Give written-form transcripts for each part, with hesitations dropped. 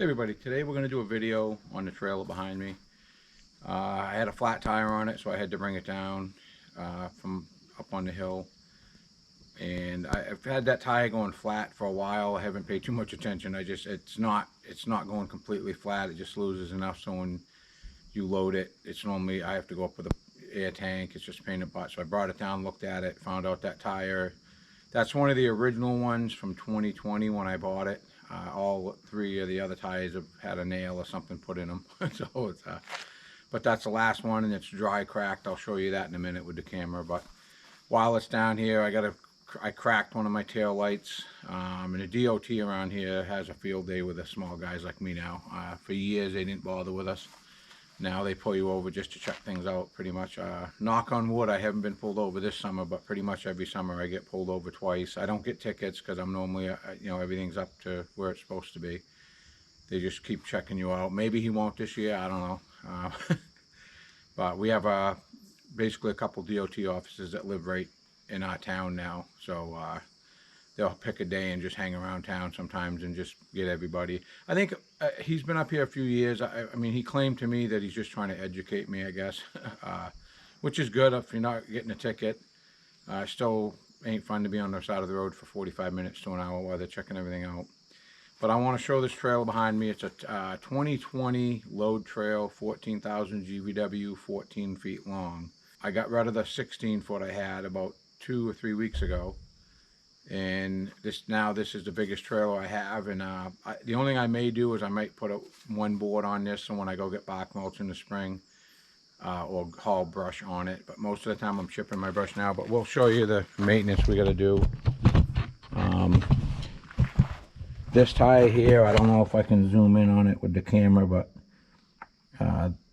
Hey everybody, today we're going to do a video on the trailer behind me. I had a flat tire on it, so I had to bring it down from up on the hill. And I've had that tire going flat for a while. I haven't paid too much attention. It's not going completely flat. It just loses enough so when you load it, it's normally, I have to go up with a air tank. It's just a pain in the butt. So I brought it down, looked at it, found out that tire, that's one of the original ones from 2020 when I bought it. All three of the other tires have had a nail or something put in them. So it's, but that's the last one, and it's dry cracked. I'll show you that in a minute with the camera. But while it's down here, I cracked one of my tail lights. And the DOT around here has a field day with the small guys like me now. For years they didn't bother with us. Now they pull you over just to check things out, pretty much. Knock on wood, I haven't been pulled over this summer, but pretty much every summer I get pulled over twice. I don't get tickets because I'm normally, everything's up to where it's supposed to be. They just keep checking you out. Maybe he won't this year, I don't know. But we have basically a couple DOT officers that live right in our town now. So they'll pick a day and just hang around town sometimes and just get everybody. I think he's been up here a few years. I mean, he claimed to me that he's just trying to educate me, I guess, which is good if you're not getting a ticket. Still ain't fun to be on the side of the road for 45 minutes to an hour while they're checking everything out. But I want to show this trailer behind me. It's a 2020 load trail, 14,000 GVW, 14 feet long. I got rid of the 16 foot I had about 2 or 3 weeks ago. And this is the biggest trailer I have, and the only thing I may do is I might put one board on this, so when I go get bark mulch in the spring or haul brush on it. But most of the time I'm chipping my brush now. But we'll show you the maintenance we got to do. This tire here, I don't know if I can zoom in on it with the camera, but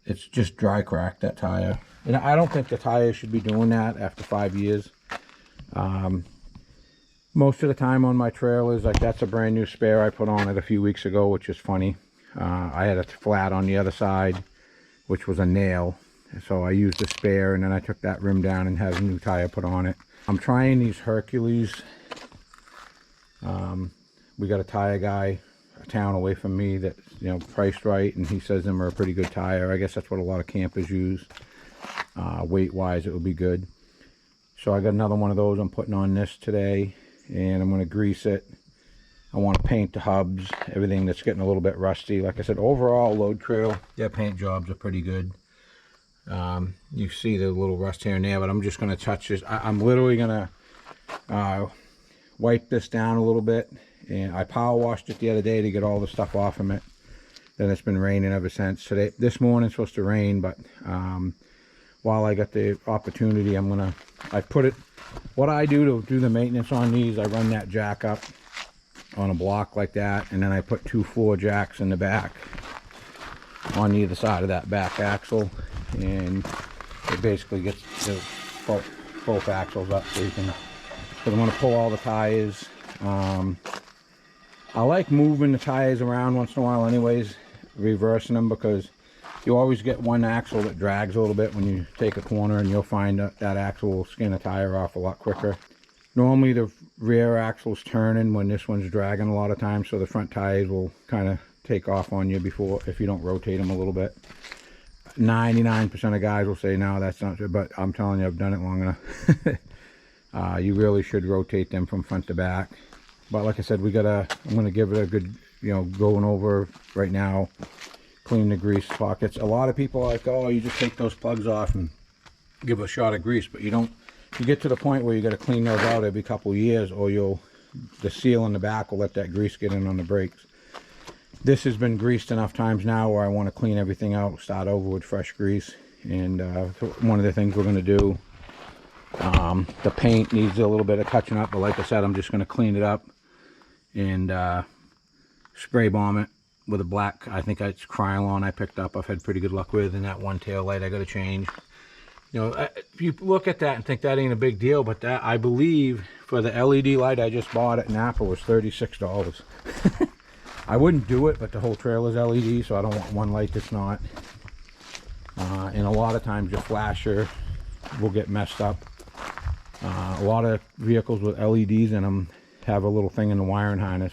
it's just dry cracked, that tire. And I don't think the tire should be doing that after 5 years. Most of the time on my trailers, like that's a brand new spare I put on it a few weeks ago, which is funny. I had a flat on the other side, which was a nail. So I used the spare, and then I took that rim down and had a new tire put on it. I'm trying these Hercules. We got a tire guy a town away from me that, priced right, and he says them are a pretty good tire. I guess that's what a lot of campers use. Weight-wise, it would be good. So I got another one of those I'm putting on this today. And I'm going to grease it. I want to paint the hubs, everything that's getting a little bit rusty. Like I said, overall load trail, their paint jobs are pretty good. You see the little rust here and there, but I'm just going to touch this. I'm literally going to wipe this down a little bit. And I power washed it the other day to get all the stuff off from it. Then it's been raining ever since. This morning it's supposed to rain, but while I got the opportunity, what I do to do the maintenance on these, I run that jack up on a block like that, and then I put 2 floor jacks in the back on either side of that back axle, and it basically gets both axles up so you can, because I'm going to pull all the tires. I like moving the tires around once in a while anyways, reversing them, because you always get one axle that drags a little bit when you take a corner, and you'll find that axle will skin a tire off a lot quicker. Normally the rear axle's turning when this one's dragging a lot of times, so the front tires will kind of take off on you if you don't rotate them a little bit. 99% of guys will say, no, that's not good, but I'm telling you, I've done it long enough. You really should rotate them from front to back. But like I said, I'm going to give it a good, going over right now. Clean the grease pockets. A lot of people are like, oh, you just take those plugs off and give a shot of grease, but you don't. You get to the point where you got to clean those out every couple of years, or the seal in the back will let that grease get in on the brakes. This has been greased enough times now where I want to clean everything out, start over with fresh grease. And one of the things we're going to do, the paint needs a little bit of touching up, but like I said, I'm just going to clean it up and spray bomb it with a black, I think it's Krylon I picked up. I've had pretty good luck with, and that one tail light I got to change. If you look at that and think that ain't a big deal, but that, I believe, for the LED light I just bought at Napa was $36. I wouldn't do it, but the whole trailer's LED, so I don't want one light that's not. And a lot of times your flasher will get messed up. A lot of vehicles with LEDs in them have a little thing in the wiring harness.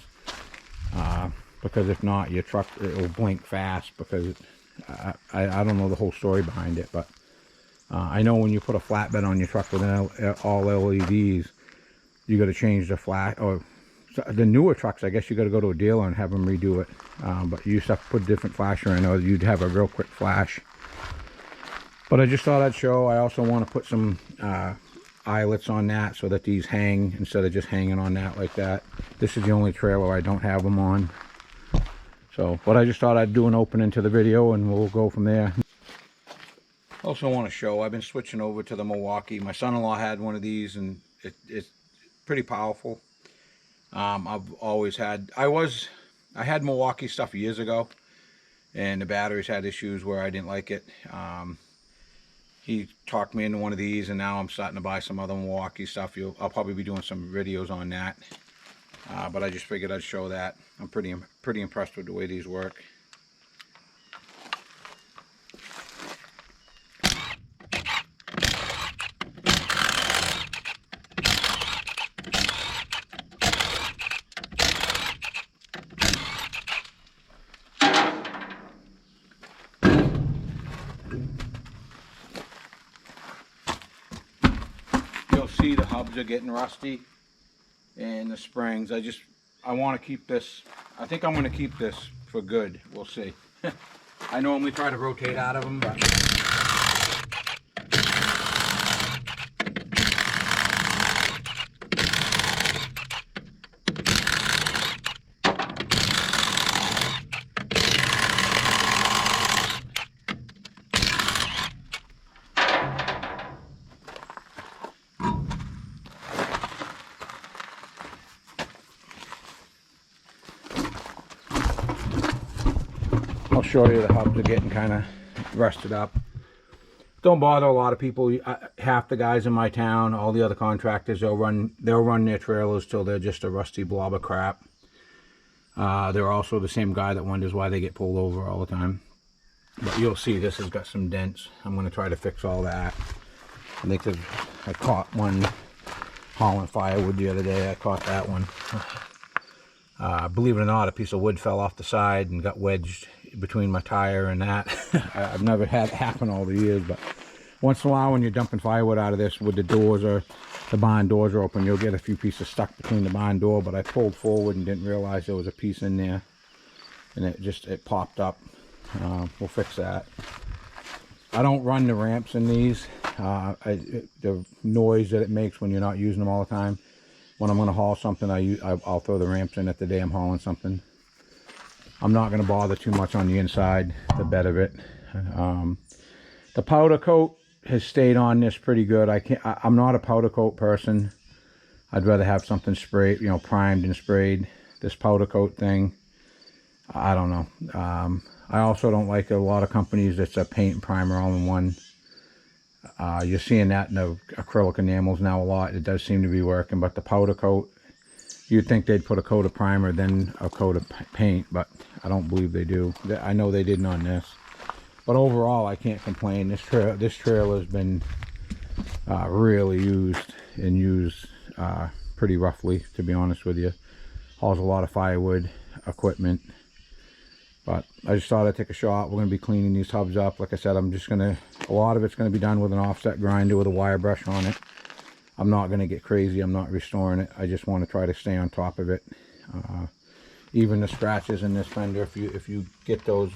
because if not, your truck, it will blink fast, because I don't know the whole story behind it, but I know when you put a flatbed on your truck with all LEDs, you got to change the flash, or the newer trucks, I guess you got to go to a dealer and have them redo it. But you used to have to put a different flasher in, or you'd have a real quick flash. But I just thought I'd show. I also want to put some eyelets on that so that these hang instead of just hanging on that like that. This is the only trailer I don't have them on. So, but I just thought I'd do an opening to the video and we'll go from there. Also want to show, I've been switching over to the Milwaukee. My son-in-law had one of these, and it's pretty powerful. I've always had, I had Milwaukee stuff years ago, and the batteries had issues where I didn't like it. He talked me into one of these, and now I'm starting to buy some other Milwaukee stuff. I'll probably be doing some videos on that. But I just figured I'd show that. I'm pretty impressed with the way these work. You'll see the hubs are getting rusty, and the springs. I want to keep this. I think I'm going to keep this for good. We'll see. I normally try to rotate out of them, but I'll show you the hubs are getting kind of rusted up. Don't bother a lot of people. Half the guys in my town, all the other contractors, they'll run their trailers till they're just a rusty blob of crap. They're also the same guy that wonders why they get pulled over all the time. But you'll see this has got some dents. I'm going to try to fix all that. I think I caught one hauling firewood the other day. I caught that one. Believe it or not, a piece of wood fell off the side and got wedged between my tire and that. I've never had it happen all the years, but once in a while when you're dumping firewood out of this with the doors, or the barn doors are open, you'll get a few pieces stuck between the barn door. But I pulled forward and didn't realize there was a piece in there, and it popped up. We'll fix that. I don't run the ramps in these. The noise that it makes when you're not using them all the time. When I'm going to haul something, I'll throw the ramps in at the day I'm hauling something. I'm not going to bother too much on the inside, the bed of it. The powder coat has stayed on this pretty good. I'm not a powder coat person. I'd rather have something sprayed, primed and sprayed. This powder coat thing, I don't know. I also don't like a lot of companies that's a paint and primer all in one. You're seeing that in the acrylic enamels now a lot. It does seem to be working, but the powder coat, you'd think they'd put a coat of primer, then a coat of paint, but I don't believe they do. I know they didn't on this. But overall, I can't complain. This trailer has been really used pretty roughly, to be honest with you. Hauls a lot of firewood, equipment. But I just thought I'd take a shot. We're going to be cleaning these hubs up. Like I said, a lot of it's going to be done with an offset grinder with a wire brush on it. I'm not going to get crazy. I'm not restoring it. I just want to try to stay on top of it. Even the scratches in this fender, if you get those,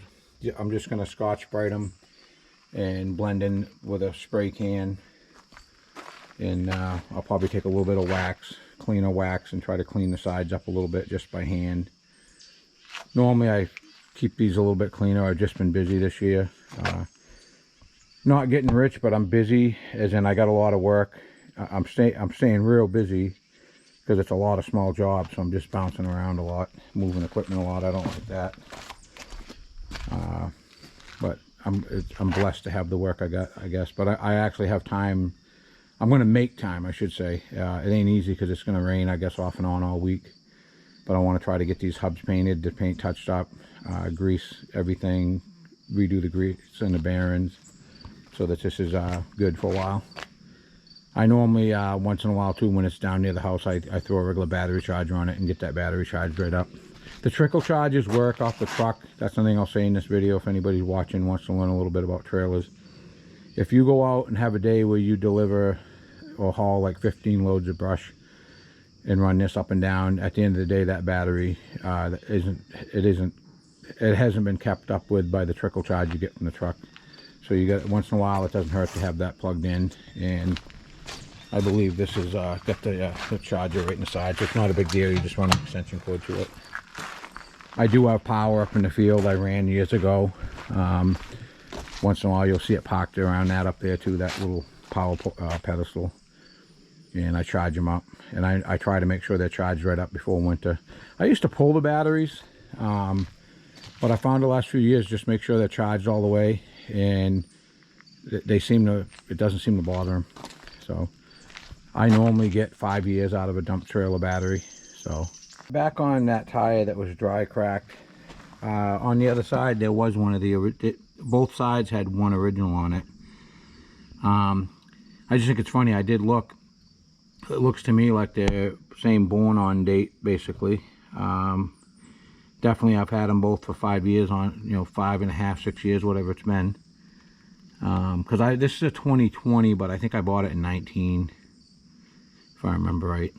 I'm just going to Scotch-Brite them and blend in with a spray can. And I'll probably take a little bit of wax, cleaner wax, and try to clean the sides up a little bit just by hand. Normally I keep these a little bit cleaner. I've just been busy this year. Not getting rich, but I'm busy, as in I got a lot of work. I'm staying real busy because it's a lot of small jobs, so I'm just bouncing around a lot, moving equipment a lot. I don't like that. But I'm blessed to have the work I got, I guess. But I actually have time. I'm going to make time, I should say. It ain't easy because it's going to rain, I guess, off and on all week. But I want to try to get these hubs painted, the paint touched up, grease everything, redo the grease and the bearings, so that this is good for a while. I normally, once in a while too, when it's down near the house, I throw a regular battery charger on it and get that battery charged right up. The trickle charges work off the truck. That's something I'll say in this video if anybody's watching wants to learn a little bit about trailers. If you go out and have a day where you deliver or haul like 15 loads of brush and run this up and down, at the end of the day that battery it hasn't been kept up with by the trickle charge you get from the truck. So you got, once in a while, it doesn't hurt to have that plugged in. And I believe this is got the charger right in the side, so it's not a big deal. You just run an extension cord to it. I do have power up in the field. I ran years ago. Once in a while you'll see it parked around that up there too, that little power pedestal. And I charge them up, and I try to make sure they're charged right up before winter. I used to pull the batteries, but I found the last few years just make sure they're charged all the way, and they seem to, it doesn't seem to bother them. So I normally get 5 years out of a dump trailer battery. So back on that tire that was dry cracked, on the other side there was one of the, both sides had one original on it. I just think it's funny. I did look. It looks to me like they're same born on date, basically. Definitely I've had them both for 5 years on, 5.5, 6 years, whatever it's been. Because this is a 2020, but I think I bought it in 19, if I remember right.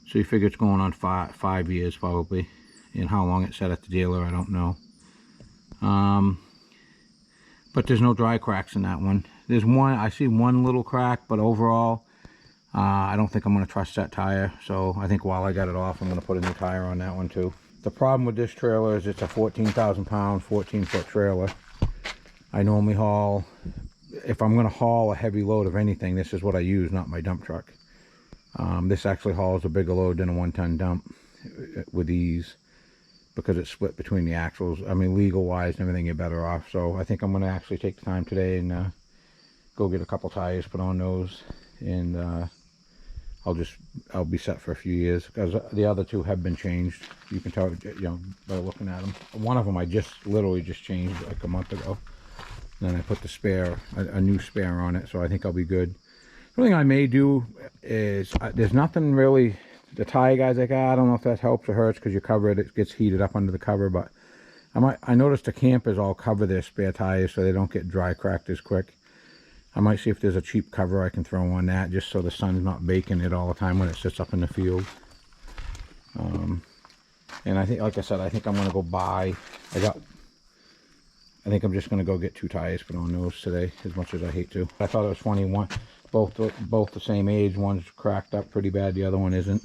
So you figure it's going on five years probably. And how long it sat at the dealer, I don't know. But there's no dry cracks in that one. There's one, I see one little crack, but overall, I don't think I'm going to trust that tire. So I think while I got it off, I'm going to put a new tire on that one too. The problem with this trailer is it's a 14,000 pound, 14-foot trailer. I normally haul, if I'm going to haul a heavy load of anything, this is what I use, not my dump truck. This actually hauls a bigger load than a 1-ton dump with ease, because it's split between the axles. I mean, legal wise and everything, you're better off. So I think I'm going to actually take the time today and go get a couple tires, put on those, and I'll be set for a few years, because the other two have been changed. You can tell, by looking at them. One of them I literally just changed like a month ago. And then I put the spare, a new spare on it, so I think I'll be good. The only thing I may do is, there's nothing really, the tire guys like, I don't know if that helps or hurts, because you cover it, it gets heated up under the cover, but I noticed the campers all cover their spare tires so they don't get dry cracked as quick. I might see if there's a cheap cover I can throw on that, just so the sun's not baking it all the time when it sits up in the field. And I think, like I said, I think I'm going to go buy, I think I'm just going to go get 2 tires, put on those today, as much as I hate to. I thought it was funny, both the same age. One's cracked up pretty bad, the other one isn't.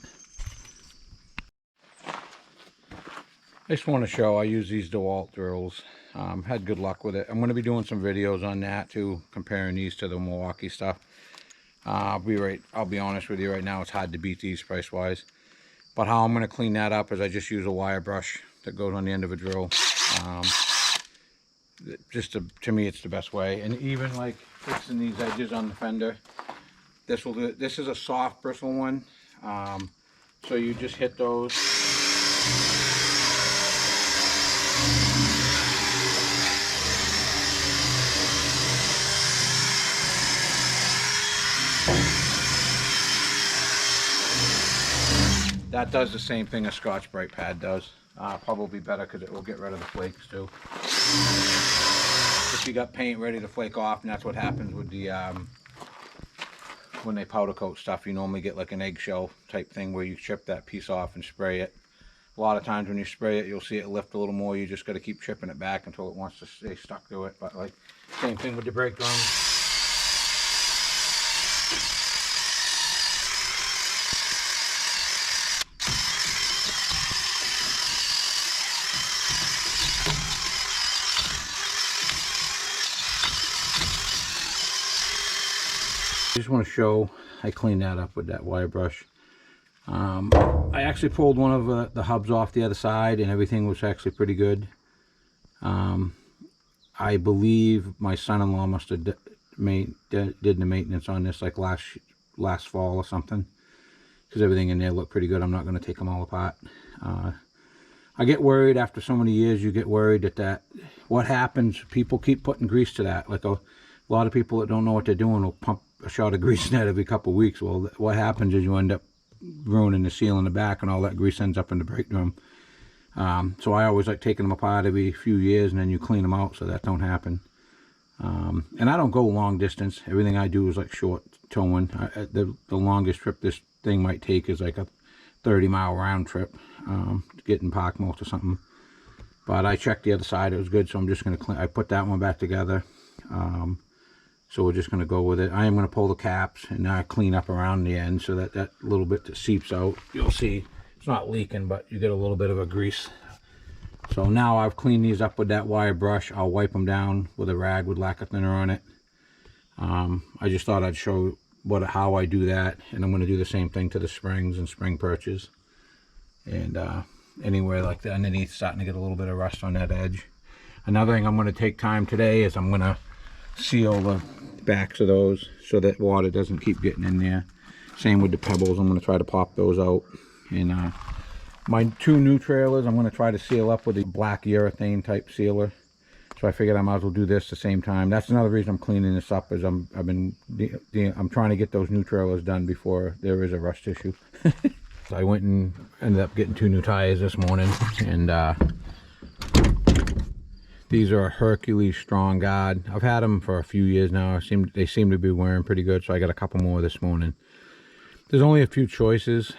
I just want to show I use these DeWalt drills. Had good luck with it. I'm going to be doing some videos on that too, comparing these to the Milwaukee stuff. I'll be honest with you, right now it's hard to beat these price wise. But how I'm going to clean that up is I just use a wire brush that goes on the end of a drill. To me it's the best way. And even like fixing these edges on the fender, this will do. This is a soft bristle one, so you just hit those. That does the same thing a Scotch-Brite pad does. Probably better, because it will get rid of the flakes too. If you got paint ready to flake off, and that's what happens with the when they powder coat stuff, you normally get like an eggshell type thing where you chip that piece off and spray it. A lot of times when you spray it, you'll see it lift a little more. You just got to keep chipping it back until it wants to stay stuck to it. But like, same thing with the brake drums. I just want to show I cleaned that up with that wire brush. I actually pulled one of the hubs off the other side, and everything was actually pretty good. I believe my son-in-law must have did the maintenance on this like last fall or something, because everything in there looked pretty good. I'm not going to take them all apart. I get worried after so many years. You get worried that what happens, people keep putting grease to that. Like a lot of people that don't know what they're doing will pump a shot of grease in that every couple of weeks. Well, what happens is you end up ruining the seal in the back, and all that grease ends up in the brake drum. So I always like taking them apart every few years, and then you clean them out so that don't happen. And I don't go long distance. Everything I do is like short towing. The longest trip this thing might take is like a 30-mile round trip, getting Parkmalt or something. But I checked the other side, it was good, so I'm just going to clean. I put that one back together. So we're just going to go with it. I am going to pull the caps and clean up around the end so that that little bit that seeps out, you'll see it's not leaking, but you get a little bit of a grease. So now I've cleaned these up with that wire brush. I'll wipe them down with a rag with lacquer thinner on it. I just thought I'd show how I do that, and I'm going to do the same thing to the springs and spring perches. And anywhere like that underneath, starting to get a little bit of rust on that edge. Another thing I'm going to take time today is I'm going to seal the backs of those so that water doesn't keep getting in there. Same with the pebbles. I'm going to try to pop those out. And my two new trailers, I'm going to try to seal up with a black urethane type sealer. So I figured I might as well do this at the same time. That's another reason I'm cleaning this up, is I'm trying to get those new trailers done before there is a rust issue. So I went and ended up getting 2 new tires this morning, and these are a Hercules Strong Guard. I've had them for a few years now. They seem to be wearing pretty good, so I got a couple more this morning. There's only a few choices.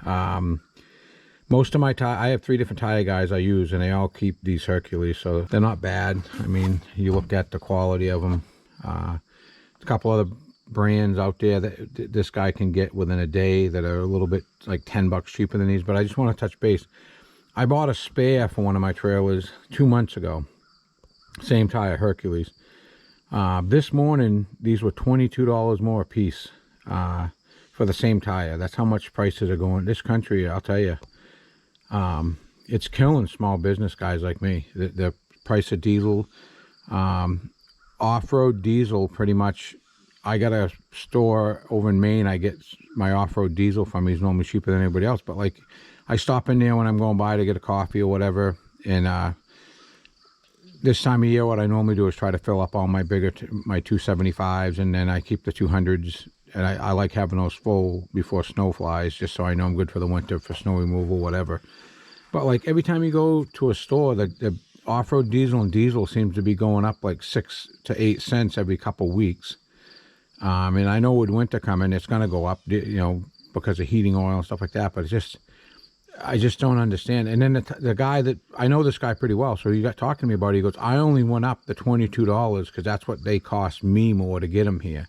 Most of my I have 3 different tire guys I use, and they all keep these Hercules, so they're not bad. I mean, you look at the quality of them. A couple other brands out there that this guy can get within a day that are a little bit like $10 cheaper than these, but I just want to touch base. I bought a spare for one of my trailers 2 months ago. Same tire, Hercules. This morning, these were $22 more a piece for the same tire. That's how much prices are going. This country, I'll tell you, it's killing small business guys like me. The price of diesel, off-road diesel, pretty much. I got a store over in Maine. I get my off-road diesel from. He's normally cheaper than anybody else, but like, I stop in there when I'm going by to get a coffee or whatever, and this time of year, what I normally do is try to fill up all my my 275s, and then I keep the 200s, and I like having those full before snow flies, just so I know I'm good for the winter for snow removal, whatever. But like, every time you go to a store, the off-road diesel and diesel seems to be going up like 6 to 8 cents every couple weeks. And I know with winter coming, it's going to go up, you know, because of heating oil and stuff like that, but it's just, I just don't understand. And then the guy that, I know this guy pretty well, so he got talking to me about it. He goes, I only went up the $22 because that's what they cost me more to get them here.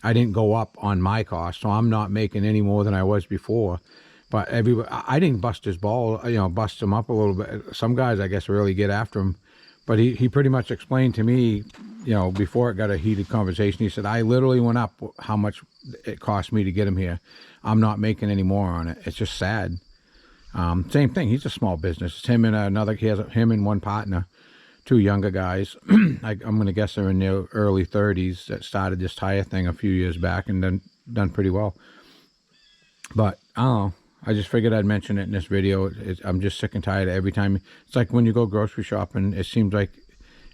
I didn't go up on my cost, so I'm not making any more than I was before. But I didn't bust his ball, you know, bust him up a little bit. Some guys, I guess, really get after him. But he pretty much explained to me, you know, before it got a heated conversation, he said, I literally went up how much it cost me to get him here. I'm not making any more on it. It's just sad. Same thing. He's a small business. It's him and another. He has him and one partner, 2 younger guys. I'm going to guess they're in their early 30s that started this tire thing a few years back and then done pretty well. But I don't know. I just figured I'd mention it in this video. I'm just sick and tired of every time. It's like when you go grocery shopping, it seems like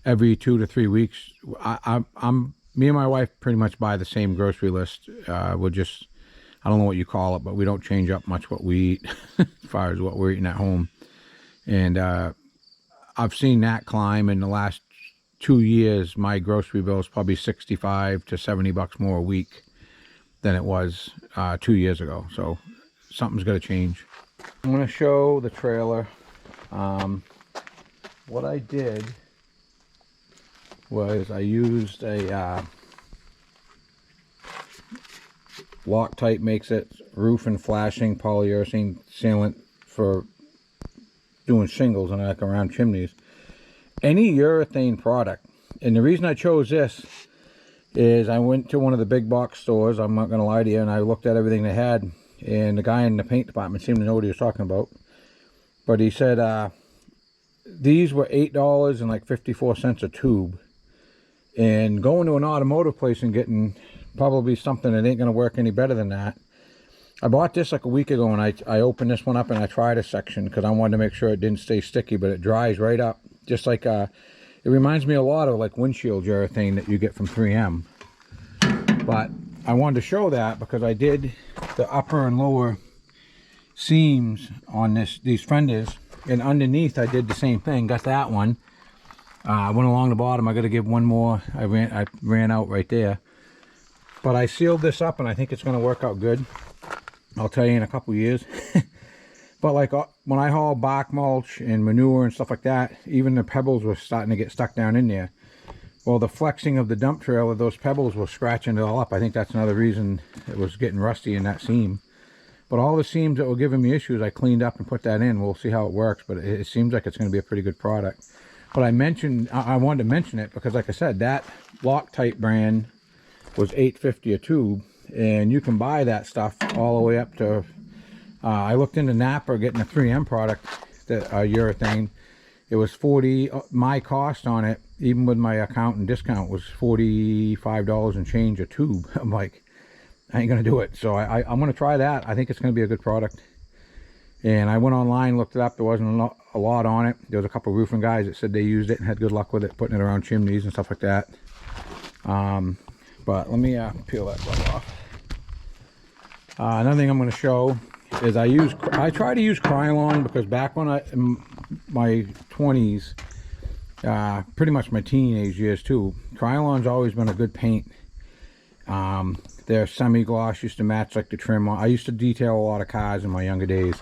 every 2 to 3 weeks, me and my wife pretty much buy the same grocery list. We'll just, I don't know what you call it, but we don't change up much what we eat as far as what we're eating at home. And I've seen that climb in the last 2 years. My grocery bill is probably $65 to $70 more a week than it was 2 years ago. So something's got to change. I'm going to show the trailer. What I did was I used a Loctite makes it roof and flashing polyurethane sealant for doing shingles and like around chimneys. Any urethane product, and the reason I chose this is I went to one of the big box stores, I'm not going to lie to you, and I looked at everything they had, and the guy in the paint department seemed to know what he was talking about. But he said these were $8 and like 54 cents a tube. And going to an automotive place and getting probably something that ain't going to work any better than that. I bought this like a week ago, and I opened this one up and I tried a section because I wanted to make sure it didn't stay sticky, but it dries right up. Just like, it reminds me a lot of like windshield urethane that you get from 3M. But I wanted to show that because I did the upper and lower seams on these fenders, and underneath I did the same thing. Got that one. I went along the bottom. I got to give one more. I ran out right there, but I sealed this up, and I think it's going to work out good. I'll tell you in a couple years. But like when I haul bark mulch and manure and stuff like that, even the pebbles were starting to get stuck down in there. Well, the flexing of the dump trailer, those pebbles were scratching it all up. I think that's another reason it was getting rusty in that seam. But all the seams that were giving me issues, I cleaned up and put that in. We'll see how it works, but it seems like it's going to be a pretty good product. But I wanted to mention it because, like I said, that Loctite brand was $8.50 a tube, and you can buy that stuff all the way up to. I looked into Napa getting a 3M product, that urethane. It was $40. My cost on it, even with my account and discount, was $45 and change a tube. I'm like, I ain't gonna do it. So I'm gonna try that. I think it's gonna be a good product. And I went online, looked it up. There wasn't a lot on it. There was a couple of roofing guys that said they used it and had good luck with it, putting it around chimneys and stuff like that. But let me peel that glove off. Another thing I'm going to show is I try to use Krylon, because back when in my 20s, pretty much my teenage years too, Krylon's always been a good paint. Their semi-gloss used to match like the trim. I used to detail a lot of cars in my younger days.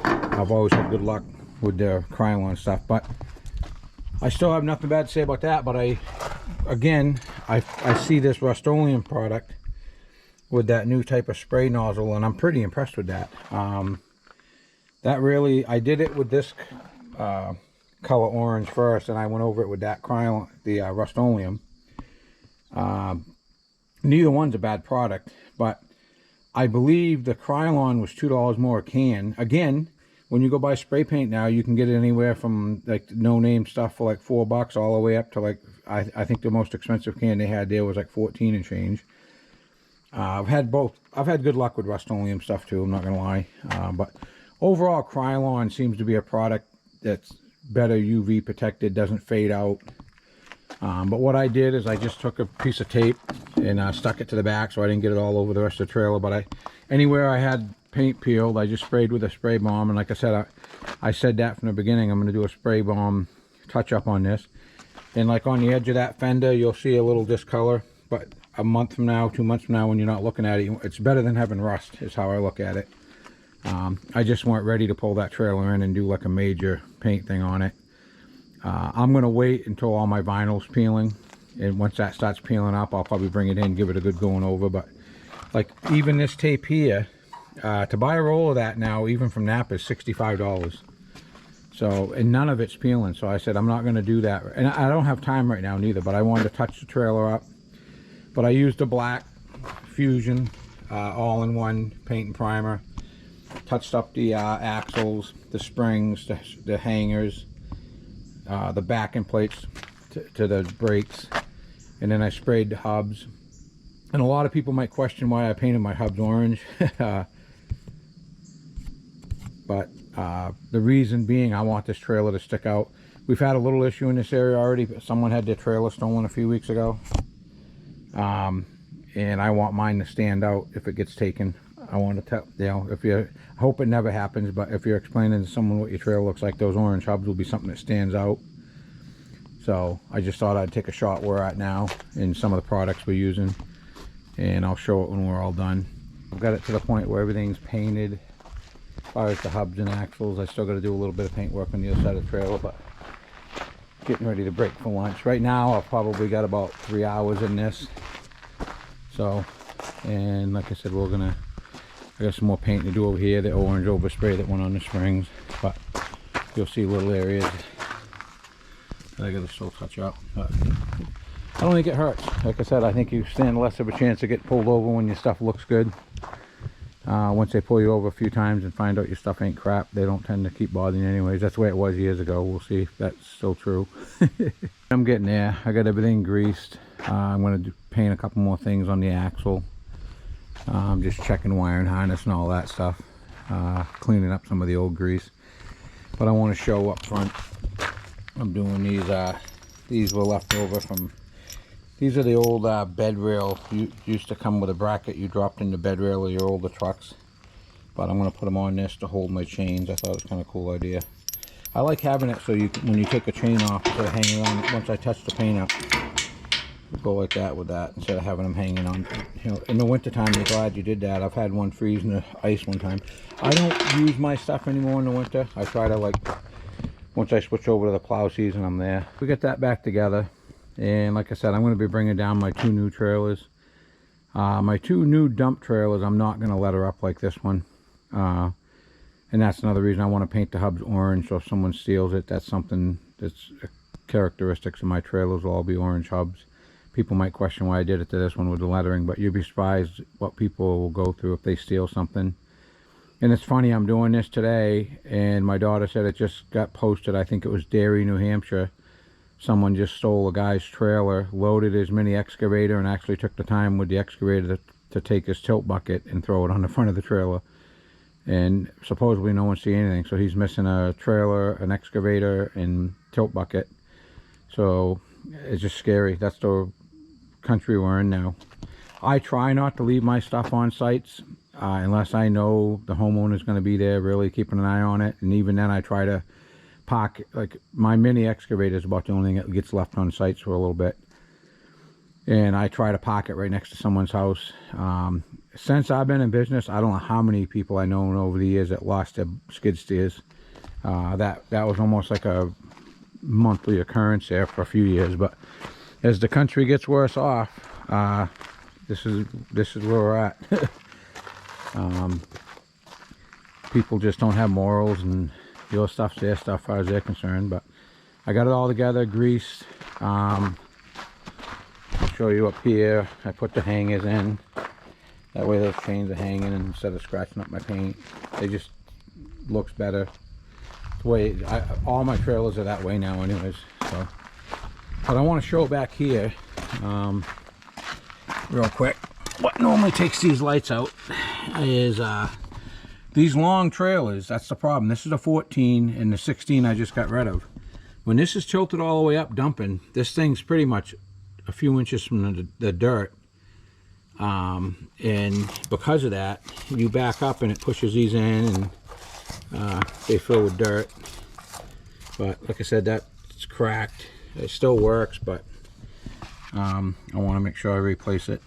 I've always had good luck with the Krylon stuff, but I still have nothing bad to say about that. But I see this Rust-Oleum product with that new type of spray nozzle, and I'm pretty impressed with that. I did it with this color orange first, and I went over it with that Krylon, the Rust-Oleum. Neither one's a bad product, but I believe the Krylon was $2 more a can. Again, when you go buy spray paint now, you can get it anywhere from like no-name stuff for like $4 all the way up to like, I think the most expensive can they had there was like 14 and change. I've had both. I've had good luck with Rust-Oleum stuff too, I'm not gonna lie. But overall, Krylon seems to be a product that's better UV protected, doesn't fade out. But what I did is I just took a piece of tape and stuck it to the back so I didn't get it all over the rest of the trailer. But anywhere I had paint peeled, I just sprayed with a spray bomb. And like I said, I said that from the beginning, I'm going to do a spray bomb touch up on this. And like on the edge of that fender, you'll see a little discolor. But a month from now, 2 months from now, when you're not looking at it, it's better than having rust, is how I look at it. I just weren't ready to pull that trailer in and do like a major paint thing on it. I'm going to wait until all my vinyl's peeling, and once that starts peeling up, I'll probably bring it in, give it a good going over. But like even this tape here, to buy a roll of that now, even from Napa, is $65. So, and none of it's peeling. So I said I'm not going to do that, and I don't have time right now neither, but I wanted to touch the trailer up. But I used a black Fusion all-in-one paint and primer, touched up the axles, the springs, the hangers, the backing plates to the brakes, and then I sprayed the hubs. And a lot of people might question why I painted my hubs orange. But the reason being, I want this trailer to stick out. We've had a little issue in this area already. Someone had their trailer stolen a few weeks ago, and I want mine to stand out if it gets taken. I want to tell, I hope it never happens, but if you're explaining to someone what your trailer looks like, those orange hubs will be something that stands out. So I just thought I'd take a shot where we're at now and some of the products we're using, and I'll show it when we're all done. I've got it to the point where everything's painted. As far as the hubs and axles, I still got to do a little bit of paint work on the other side of the trailer, but getting ready to break for lunch. Right now I've probably got about 3 hours in this. So, and like I said, I got some more paint to do over here, the orange overspray that went on the springs, but you'll see little areas that I gotta still touch up. But I don't think it hurts. Like I said, I think you stand less of a chance to get pulled over when your stuff looks good. Once they pull you over a few times and find out your stuff ain't crap, they don't tend to keep bothering you anyways. That's the way it was years ago. We'll see if that's still true. I'm getting there. I got everything greased. I'm going to paint a couple more things on the axle. I'm just checking wiring harness and all that stuff. Cleaning up some of the old grease. But I want to show up front. I'm doing these were left over from, these are the old bed rail. You used to come with a bracket you dropped in the bed rail of your older trucks. but I'm going to put them on this to hold my chains. I thought it was kind of a cool idea. I like having it so you, when you take a chain off, instead of hanging on, once I touch the paint up, go like that with that, instead of having them hanging on. You know, in the wintertime, you're glad you did that. I've had one freeze in the ice one time. I don't use my stuff anymore in the winter. I try to, like, once I switch over to the plow season, I'm there. We get that back together, and like I said, I'm going to be bringing down my 2 new trailers. My 2 new dump trailers, I'm not going to let her up like this one. And that's another reason I want to paint the hubs orange, so if someone steals it, that's something that's characteristics of my trailers will all be orange hubs. People might question why I did it to this one with the lettering, but you'd be surprised what people will go through if they steal something. And it's funny, I'm doing this today, and my daughter said it just got posted. I think it was Derry, New Hampshire. Someone just stole a guy's trailer, loaded his mini excavator, and actually took the time with the excavator to take his tilt bucket and throw it on the front of the trailer. And supposedly no one see anything, so he's missing a trailer, an excavator, and tilt bucket. So it's just scary. That's the country we're in now. I try not to leave my stuff on sites unless I know the homeowner is going to be there really keeping an eye on it. And even then I try to park, like my mini excavator is about the only thing that gets left on sites for a little bit, and I try to park it right next to someone's house. Since I've been in business, I don't know how many people I know over the years that lost their skid steers. That was almost like a monthly occurrence there for a few years. But as the country gets worse off, this is where we're at. People just don't have morals, and your stuff's their stuff as far as they're concerned. But I got it all together, greased. I'll show you up here. I put the hangers in. That way those chains are hanging instead of scratching up my paint. They just looks better. The way all my trailers are that way now anyways. So, but I want to show back here real quick. What normally takes these lights out is these long trailers. That's the problem. This is a 14 and the 16 I just got rid of. When this is tilted all the way up dumping, this thing's pretty much a few inches from the dirt. And because of that, you back up and it pushes these in, and they fill with dirt. But like I said, that's cracked. It still works, but I want to make sure I replace it.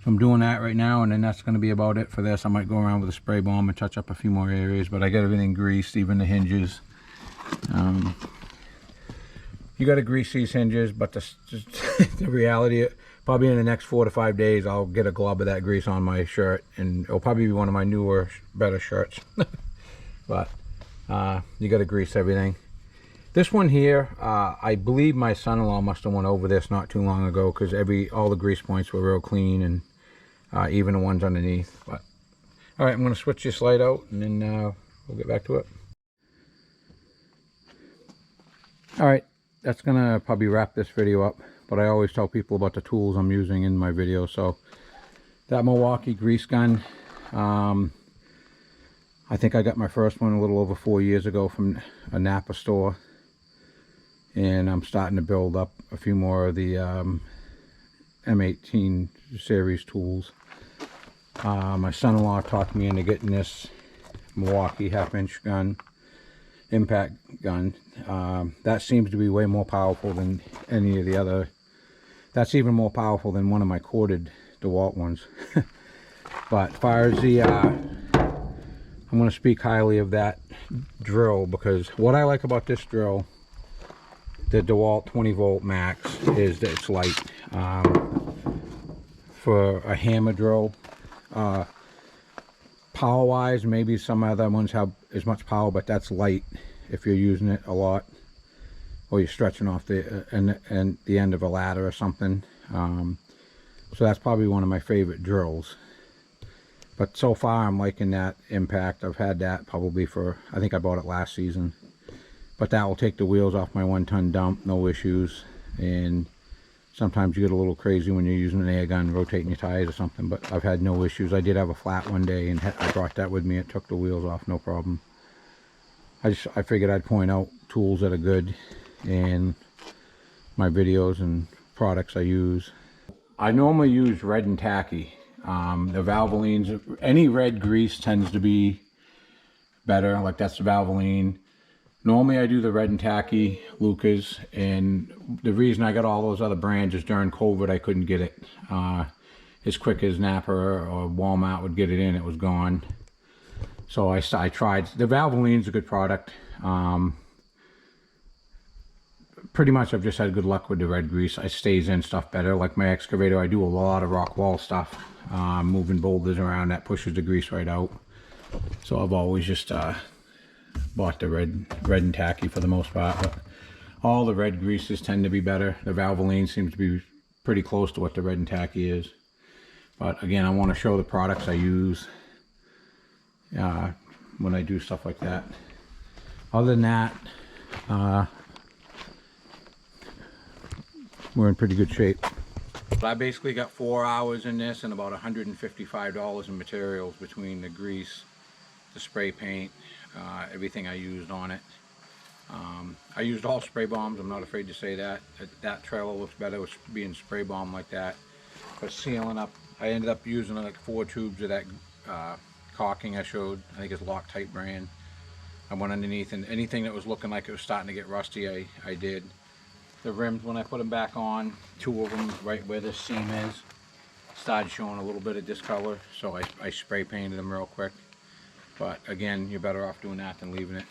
So I'm doing that right now, and then that's going to be about it for this. I might go around with a spray bomb and touch up a few more areas, but I got everything greased, even the hinges. You got to grease these hinges, but the reality, probably in the next 4 to 5 days, I'll get a glob of that grease on my shirt, and it'll probably be one of my newer, better shirts. But you got to grease everything. This one here, I believe my son-in-law must have went over this not too long ago, because all the grease points were real clean, and even the ones underneath. But all right, I'm going to switch this light out, and then we'll get back to it. All right. That's gonna probably wrap this video up, but I always tell people about the tools I'm using in my video. So that Milwaukee grease gun, I think I got my first one a little over 4 years ago from a Napa store, and I'm starting to build up a few more of the M18 series tools. My son-in-law talked me into getting this Milwaukee half-inch gun, impact gun. That seems to be way more powerful than any of the other. That's even more powerful than one of my corded DeWalt ones. But as far as the I'm going to speak highly of that drill, because what I like about this drill, the DeWalt 20 volt max, is that it's light. For a hammer drill, power wise, maybe some other ones have as much power, but that's light if you're using it a lot, or you're stretching off the end of a ladder or something. So that's probably one of my favorite drills. But so far I'm liking that impact. I've had that probably for, I think I bought it last season. But that will take the wheels off my 1-ton dump, no issues. And sometimes you get a little crazy when you're using an air gun, rotating your tires or something, but I've had no issues. I did have a flat one day, and I brought that with me. It took the wheels off, no problem. I figured I'd point out tools that are good in my videos and products I use. I normally use Red and Tacky. The Valvolines, any red grease tends to be better. Like that's the Valvoline. Normally I do the Red and Tacky Lucas, and the reason I got all those other brands is during COVID I couldn't get it as quick as Napa or Walmart would get it in. It was gone. So I tried. The Valvoline's a good product. Pretty much I've just had good luck with the red grease. It stays in stuff better. Like my excavator, I do a lot of rock wall stuff, moving boulders around. That pushes the grease right out. So I've always just bought the red and tacky for the most part. But all the red greases tend to be better. The Valvoline seems to be pretty close to what the red and tacky is. But again, I want to show the products I use when I do stuff like that. Other than that, we're in pretty good shape. I basically got 4 hours in this and about $155 in materials between the grease, the spray paint, everything I used on it. I used all spray bombs. I'm not afraid to say that. That trailer looks better with being spray bomb like that. But sealing up, I ended up using like 4 tubes of that caulking I showed. I think it's Loctite brand. I went underneath, and anything that was looking like it was starting to get rusty, I did. The rims, when I put them back on, 2 of them right where this seam is, started showing a little bit of discolor, so I spray painted them real quick. But again, you're better off doing that than leaving it.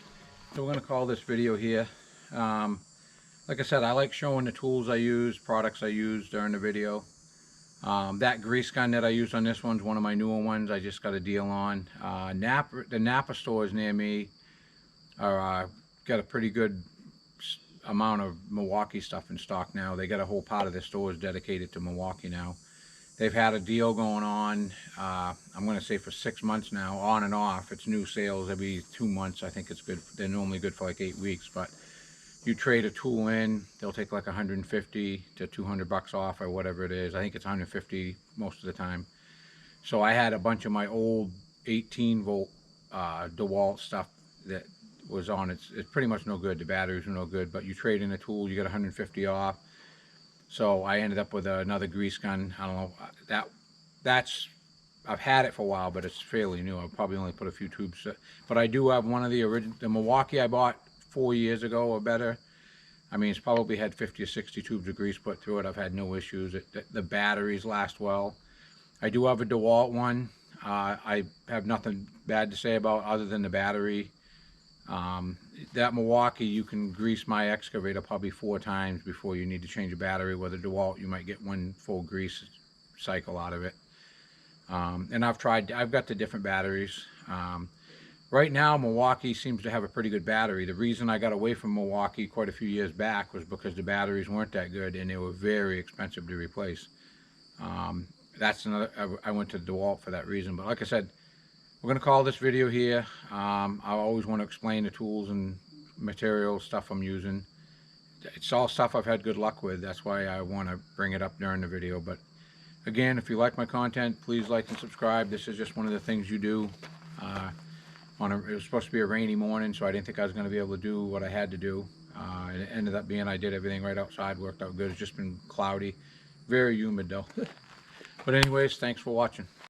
So we're going to call this video here. Like I said, I like showing the tools I use, products I use during the video. That grease gun that I used on this one's one of my newer ones. I just got a deal on. The Napa stores near me are got a pretty good amount of Milwaukee stuff in stock now. They got a whole part of their stores dedicated to Milwaukee now. They've had a deal going on, I'm going to say for 6 months now, on and off. It's new sales every 2 months. I think it's good. They're normally good for like 8 weeks, but you trade a tool in, they'll take like 150 to 200 bucks off or whatever it is. I think it's 150 most of the time. So I had a bunch of my old 18 volt DeWalt stuff that was on. It's pretty much no good. The batteries are no good, but you trade in a tool, you get 150 off. So I ended up with another grease gun. I don't know, I've had it for a while, but it's fairly new. I've probably only put a few tubes, but I do have one of the original, the Milwaukee I bought 4 years ago or better. I mean, it's probably had 50 or 60 tubes of grease put through it. I've had no issues. The batteries last well. I do have a DeWalt one. I have nothing bad to say about other than the battery. That Milwaukee, you can grease my excavator probably 4 times before you need to change a battery. With a DeWalt, you might get 1 full grease cycle out of it. And I've got the different batteries. Right now, Milwaukee seems to have a pretty good battery. The reason I got away from Milwaukee quite a few years back was because the batteries weren't that good and they were very expensive to replace. That's another, I went to DeWalt for that reason. But like I said, we're going to call this video here. I always want to explain the tools and materials, stuff I'm using. It's all stuff I've had good luck with. That's why I want to bring it up during the video. But again, if you like my content, please like and subscribe. This is just one of the things you do. It was supposed to be a rainy morning, so I didn't think I was going to be able to do what I had to do. And it ended up being I did everything right outside, worked out good. It's just been cloudy, very humid though. But anyways, thanks for watching.